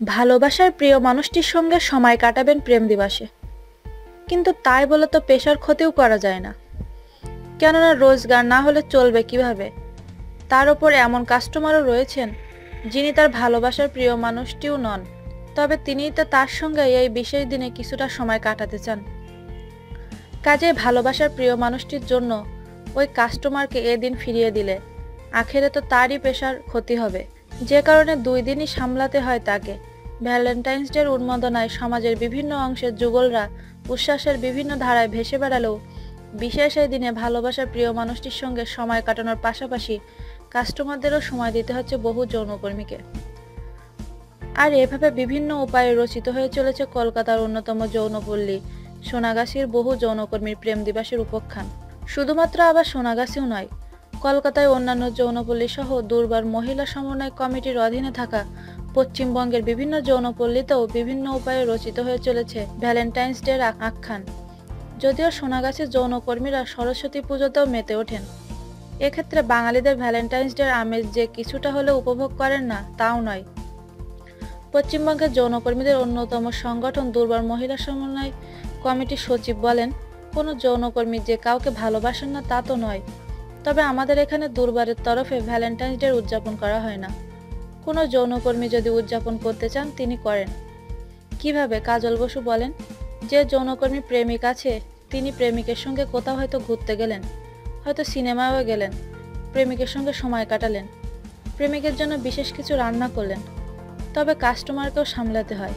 ভালোবাসার প্রিয় মানুষটির সঙ্গে সময় কাটাবেন প্রেম দিবসে, কিন্তু তাই বলে তো পেশার ক্ষতিও করা যায় না। কেননা রোজগার না হলে চলবে কিভাবে? তার উপর এমন কাস্টমারও রয়েছেন যিনি তার ভালোবাসার প্রিয় মানুষটিও নন, তবে তিনিই তো তার সঙ্গে এই বিশেষ দিনে কিছুটা সময় কাটাতে চান। কাজে ভালোবাসার প্রিয় মানুষটির জন্য ওই কাস্টমারকে এদিন ফিরিয়ে দিলে আখেরে তো তারই পেশার ক্ষতি হবে, যে কারণে 2 দিনই সামলাতে হয় তাকে। ভ্যালেন্টাইন্স ডের উন্মাদনায় সমাজের বিভিন্ন অংশের যুগলরা উচ্ছ্বাসের বিভিন্ন ধারায় ভেসে বেড়ালেও বিশেষ এই দিনে ভালোবাসার প্রিয় মানুষটির সঙ্গে সময় কাটানোর পাশাপাশি কাস্টমারদেরও সময় দিতে হচ্ছে বহু যৌনকর্মীকে। আর এভাবে বিভিন্ন উপায়ে রচিত হয়ে চলেছে কলকাতার অন্যতম যৌনপল্লী সোনাগাছির বহু যৌনকর্মীর প্রেম দিবসের উপাখ্যান। শুধুমাত্র আবার সোনাগাছিও নয়, কলকাতায় অন্যান্য যৌনপল্লী সহ দুর্বার মহিলা সমন্বয় কমিটির অধীনে থাকা পশ্চিমবঙ্গের বিভিন্ন যৌনপল্লীতেও বিভিন্ন উপায়ে রচিত হয়ে চলেছে ভ্যালেন্টাইন্স ডের আখ্যান। যদিও সোনাগাছির যৌনকর্মীরা সরস্বতী পুজোতেও মেতে ওঠেন। এক্ষেত্রে বাঙালিদের ভ্যালেন্টাইন্স ডের আমেজ যে কিছুটা হলেও উপভোগ করেন না তাও নয়। পশ্চিমবঙ্গের যৌনকর্মীদের অন্যতম সংগঠন দুর্বার মহিলা সমন্বয় কমিটির সচিব বলেন, কোনো যৌনকর্মী যে কাউকে ভালোবাসেন না তা তো নয়, তবে আমাদের এখানে দুর্বারের তরফে ভ্যালেন্টাইন্স ডে উদযাপন করা হয় না। কোনো যৌনকর্মী যদি উদযাপন করতে চান তিনি করেন। কিভাবে? কাজল বসু বলেন, যে যৌনকর্মী প্রেমিক আছে তিনি প্রেমিকের সঙ্গে কোথাও হয়তো ঘুরতে গেলেন, হয়তো সিনেমায়ও গেলেন, প্রেমিকের সঙ্গে সময় কাটালেন, প্রেমিকের জন্য বিশেষ কিছু রান্না করলেন, তবে কাস্টমারকেও সামলাতে হয়।